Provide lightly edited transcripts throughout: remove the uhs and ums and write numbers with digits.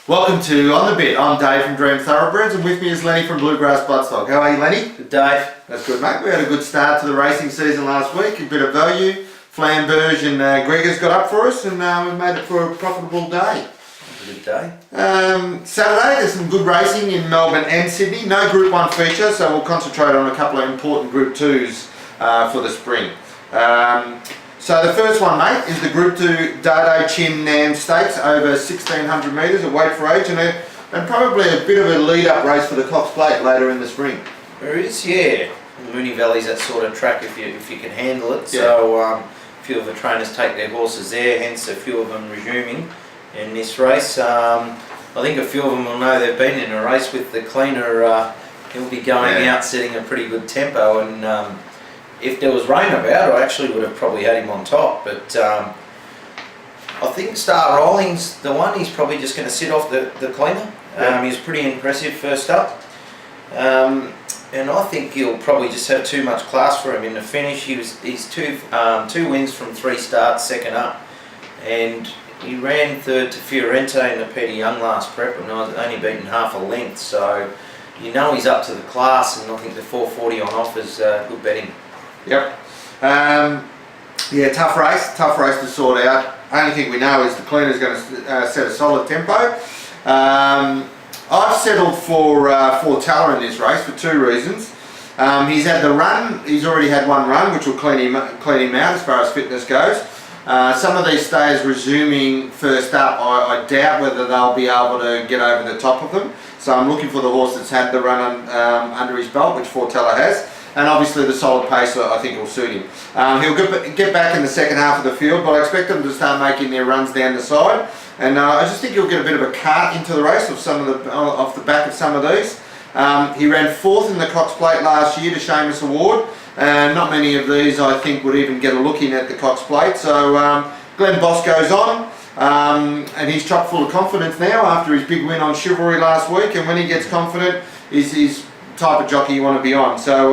Welcome to On The Bit. I'm Dave from Dream Thoroughbreds, and with me is Lenny from Bluegrass Bloodstock. How are you, Lenny? Good, Dave. That's good, mate. We had a good start to the racing season last week. A bit of value. Flamberge and Gregor's got up for us, and we made it for a profitable day. A good day. Saturday, there's some good racing in Melbourne and Sydney. No Group 1 feature, so we'll concentrate on a couple of important Group 2s for the spring. So the first one, mate, is the Group 2 Dato Chin Nam Stakes over 1600 metres at weight for age, and probably a bit of a lead-up race for the Cox Plate later in the spring. There is, yeah. Moonee Valley's that sort of track if you can handle it. Yeah. So a few of the trainers take their horses there, hence a few of them resuming in this race. I think a few of them will know they've been in a race with the cleaner. He'll be going out setting a pretty good tempo, and if there was rain about, I actually would have probably had him on top, but I think Star Rolling's the one. He's probably just going to sit off the cleaner. He was pretty impressive first up, and I think he'll probably just have too much class for him in the finish. He's two wins from 3 starts, second up, and he ran third to Fiorente in the Peter Young last prep, and I was only beaten half a length, so you know he's up to the class, and I think the 440 on offer is good betting. Yep. Yeah, tough race to sort out. Only thing we know is the cleaner's going to set a solid tempo. I've settled for Teller in this race for 2 reasons. He's had the run. He's already had 1 run, which will clean him out as far as fitness goes. Some of these stayers resuming first up, I doubt whether they'll be able to get over the top of them. So I'm looking for the horse that's had the run under his belt, which Teller has. And obviously the solid pacer I think will suit him. He'll get back in the second half of the field, but I expect them to start making their runs down the side. And I just think he'll get a bit of a cart into the race off the back of some of these. He ran 4th in the Cox Plate last year to Seamus Award, and not many of these I think would even get a look in at the Cox Plate. So Glenn Boss goes on, and he's chock full of confidence now after his big win on Chivalry last week, and when he gets confident, he's type of jockey you want to be on. So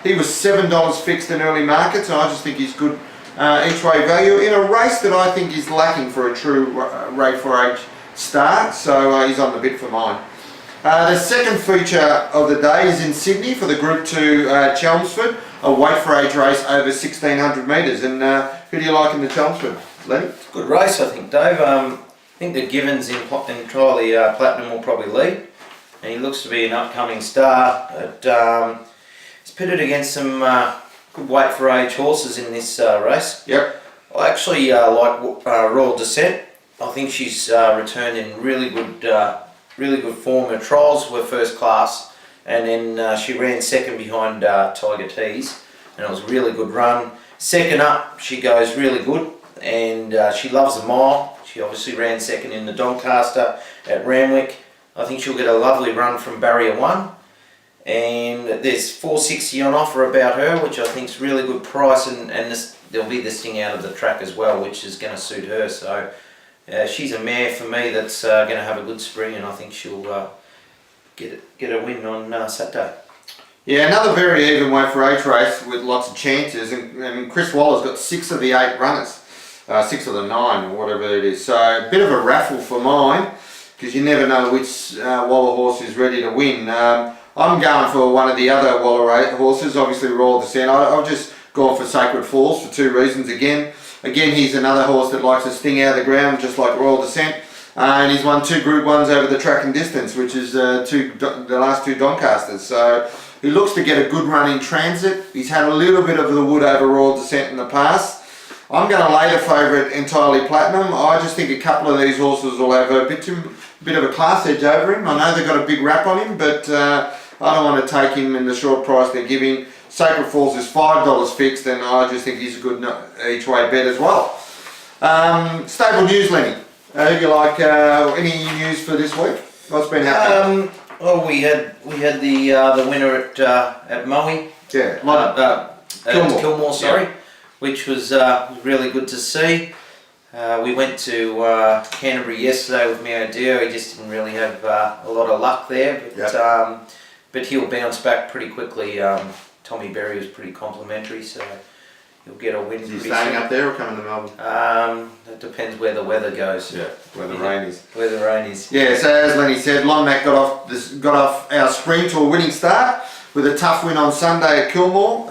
he was $7 fixed in early markets, and I just think he's good each way value in a race that I think is lacking for a true rate for age start. So he's on the bit for mine. The second feature of the day is in Sydney for the Group 2 Chelmsford, a weight for age race over 1600 metres. And who do you like in the Chelmsford, Lenny? Good race, I think, Dave. I think the Givens in Entirely Platinum will probably lead, and he looks to be an upcoming star. But he's pitted against some good weight for age horses in this race. Yep. I actually like Royal Descent. I think she's returned in really good form. Her trials were first class, and then she ran second behind Tiger Tease, and it was a really good run. Second up, she goes really good, and she loves the mile. She obviously ran second in the Doncaster at Randwick. I think she'll get a lovely run from Barrier 1, and there's $4.60 on offer about her, which I think is really good price, and there'll be this thing out of the track as well, which is going to suit her. So she's a mare for me that's going to have a good spring, and I think she'll get a win on Saturday. Yeah, another very even weight for age race with lots of chances, and Chris Waller's got 6 of the 8 runners, 6 of the 9 or whatever it is. So a bit of a raffle for mine, because you never know which Waller horse is ready to win. I'm going for one of the other Waller horses, obviously Royal Descent. I've just gone for Sacred Falls for 2 reasons again. Again, he's another horse that likes to sting out of the ground, just like Royal Descent. And he's won 2 Group 1s over the track and distance, which is the last 2 Doncasters. So he looks to get a good run in transit. He's had a little bit of the wood over Royal Descent in the past. I'm going to lay the favourite Entirely Platinum. I just think a couple of these horses will have a bit of a class edge over him. I know they've got a big rap on him, but I don't want to take him in the short price they're giving. Sacred Falls is $5 fixed, and I just think he's a good each way bet as well. Stable news, Lenny. Who do you like? Any news for this week? What's been happening? Well, we had the winner at Moe. Yeah, Kilmore, sorry, which was really good to see. We went to Canterbury yesterday with Mio Dio. He just didn't really have a lot of luck there, but he'll bounce back pretty quickly. Tommy Berry was pretty complimentary, so he'll get a win. Is he staying up there or coming to Melbourne? It depends where the weather goes. Yeah, where the rain is. Where the rain is. Yeah, so as Lenny said, Lonmac got off our spring to a winning start with a tough win on Sunday at Kilmore.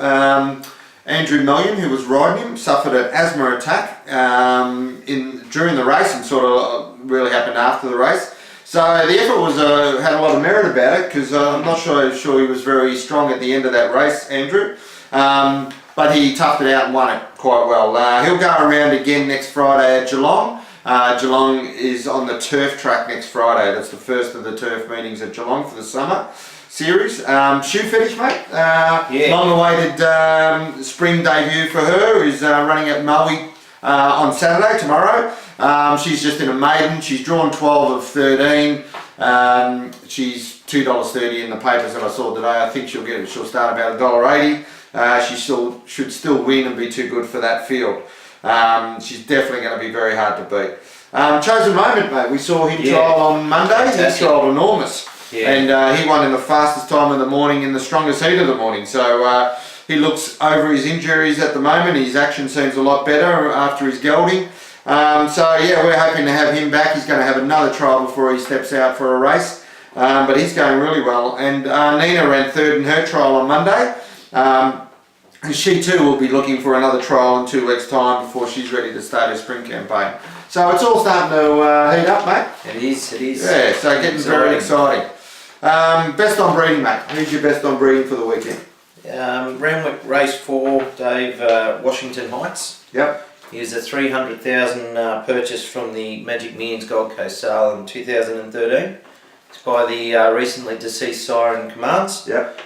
Andrew Million, who was riding him, suffered an asthma attack during the race, and sort of really happened after the race. So the effort had a lot of merit about it, because I'm not sure he was very strong at the end of that race, Andrew. But he toughed it out and won it quite well. He'll go around again next Friday at Geelong. Geelong is on the turf track next Friday. That's the first of the turf meetings at Geelong for the summer series. Shoe fetish, mate. Long-awaited spring debut for her. Who's running at Maui on Saturday, tomorrow. She's just in a maiden. She's drawn 12 of 13. She's $2.30 in the papers that I saw today. I think she'll start about $1.80. She should still win and be too good for that field. She's definitely going to be very hard to beat. Chosen Moment, mate. We saw him trial on Monday. Fantastic. He trialled enormous. Yeah. And he won in the fastest time of the morning in the strongest heat of the morning. So he looks over his injuries at the moment. His action seems a lot better after his gelding. So yeah, we're hoping to have him back. He's going to have another trial before he steps out for a race. But he's going really well. And Nina ran third in her trial on Monday. And she too will be looking for another trial in 2 weeks' time before she's ready to start her spring campaign. So it's all starting to heat up, mate. It is. Yeah, so getting very exciting. Best on breeding, mate. Who's your best on breeding for the weekend? Renwick Race 4, Dave, Washington Heights. Yep. He was a 300,000 purchase from the Magic Millions Gold Coast sale in 2013. It's by the recently deceased Siren Commands. Yep.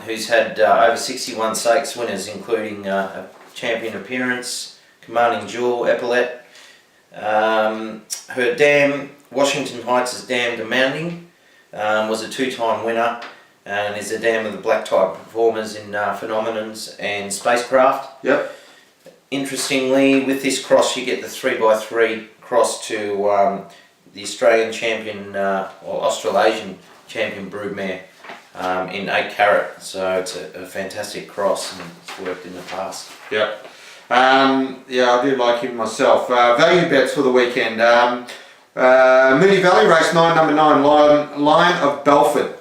Who's had over 61 stakes winners, including a champion appearance, commanding jewel, epaulette. Her dam, Washington Heights' dam demanding, was a 2-time winner and is a dam of the black type performers in Phenomenons and Spacecraft. Yep. Interestingly, with this cross you get the 3x3 cross to the Australian champion or Australasian champion broodmare. In 8 carat, so it's a fantastic cross and it's worked in the past. Yep. Yeah, I do like him myself. Value bets for the weekend. Moonee Valley race 9, number 9, Lion of Belford.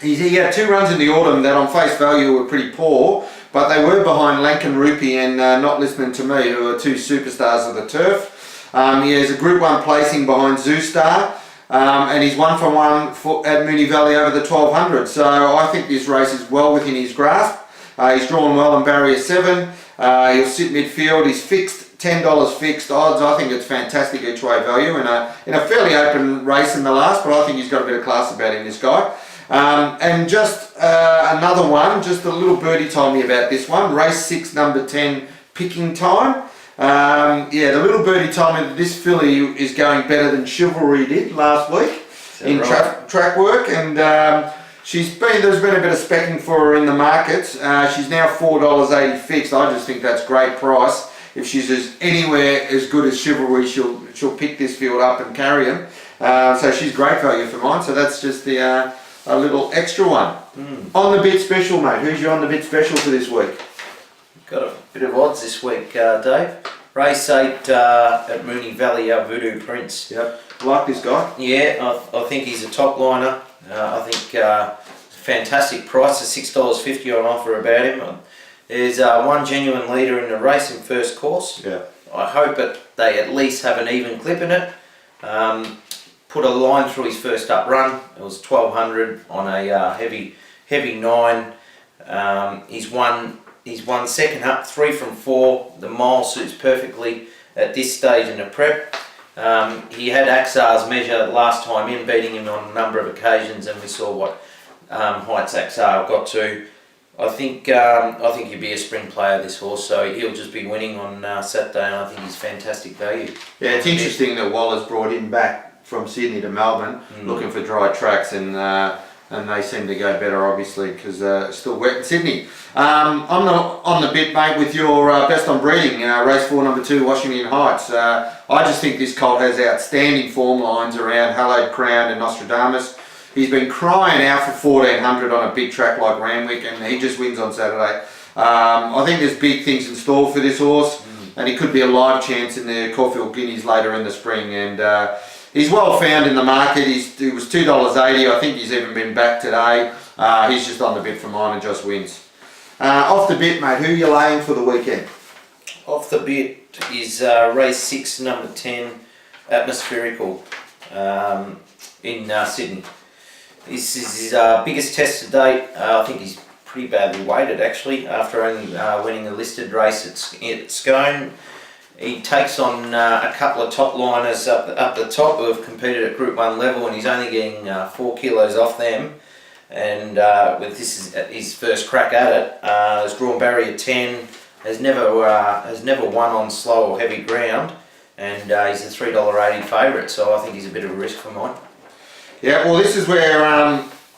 He had 2 runs in the autumn that on face value were pretty poor, but they were behind Lankan Rupee and Not Listening to Me, who are 2 superstars of the turf. He has a Group 1 placing behind Zoo Star. And he's 1 for 1 at Moonee Valley over the 1200. So I think this race is well within his grasp. He's drawn well in barrier 7. He'll sit midfield. He's fixed, $10 fixed odds. I think it's fantastic each way value in a fairly open race in the last, but I think he's got a bit of class about him, this guy. And just another one, just a little birdie told me about this one. Race 6, number 10, Picking Time. Yeah, the little birdie told me that this filly is going better than Chivalry did last week in track work, and there's been a bit of specking for her in the markets. She's now $4.80 fixed. I just think that's great price. If she's anywhere as good as Chivalry, she'll pick this field up and carry him. So she's great value for mine. So that's just a little extra one. On the bid special, mate. Who's your on the bid special for this week? Got a bit of odds this week, Dave. Race 8 at Moonee Valley, Voodoo Prince. Yep. Like this guy? Yeah, I think he's a top liner. I think fantastic price, a $6.50 on offer about him. There's one genuine leader in the race in first course. Yeah. I hope they at least have an even clip in it. Put a line through his first up run. It was 1200 on a heavy 9. He's won second up, 3 from 4. The mile suits perfectly at this stage in the prep. He had Axar's measure last time in, beating him on a number of occasions, and we saw what heights Axar got to. I think he'd be a spring player, this horse, so he'll just be winning on Saturday, and I think he's fantastic value. Yeah, it's interesting that Waller's brought him back from Sydney to Melbourne, looking for dry tracks, and they seem to go better, obviously, because it's still wet in Sydney. I'm on the bit, mate, with your best on breeding, race 4, number 2, Washington Heights. I just think this colt has outstanding form lines around Hallowed Crown and Nostradamus. He's been crying out for 1400 on a big track like Randwick, and he just wins on Saturday. I think there's big things in store for this horse, and he could be a live chance in the Caulfield Guineas later in the spring. And he's well found in the market. He was $2.80. I think he's even been back today. He's just on the bit for mine and just wins. Off the bit, mate, who are you laying for the weekend? Off the bit is race 6, number 10, Atmospherical, in Sydney. This is his biggest test to date. I think he's pretty badly weighted actually, after only winning a listed race at Scone. He takes on a couple of top liners up the top who have competed at Group 1 level, and he's only getting 4 kilos off them. And with this is his first crack at it, has drawn barrier 10, has never won on slow or heavy ground, and he's a $3.80 favourite, so I think he's a bit of a risk for mine. Yeah, well, this is where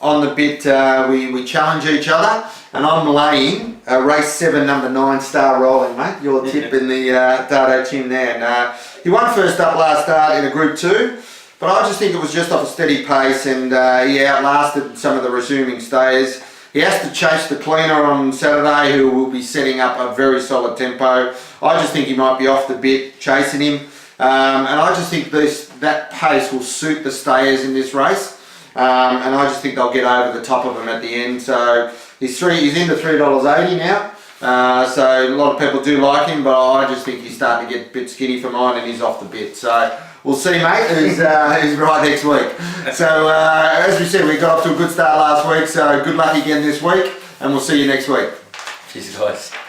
on the bit we challenge each other, and I'm laying race 7, number 9, Star Rolling, mate. Your tip in the Dato Chin there. And, he won first up last start in a Group 2, but I just think it was just off a steady pace, and he outlasted some of the resuming stayers. He has to chase the cleaner on Saturday, who will be setting up a very solid tempo. I just think he might be off the bit chasing him, and I just think that pace will suit the stayers in this race, and I just think they'll get over the top of him at the end. So he's into $3.80 now, so a lot of people do like him, but I just think he's starting to get a bit skinny for mine, and he's off the bit. So we'll see, mate, who's right next week. So as we said, we got off to a good start last week, so good luck again this week, and we'll see you next week. Cheers, guys.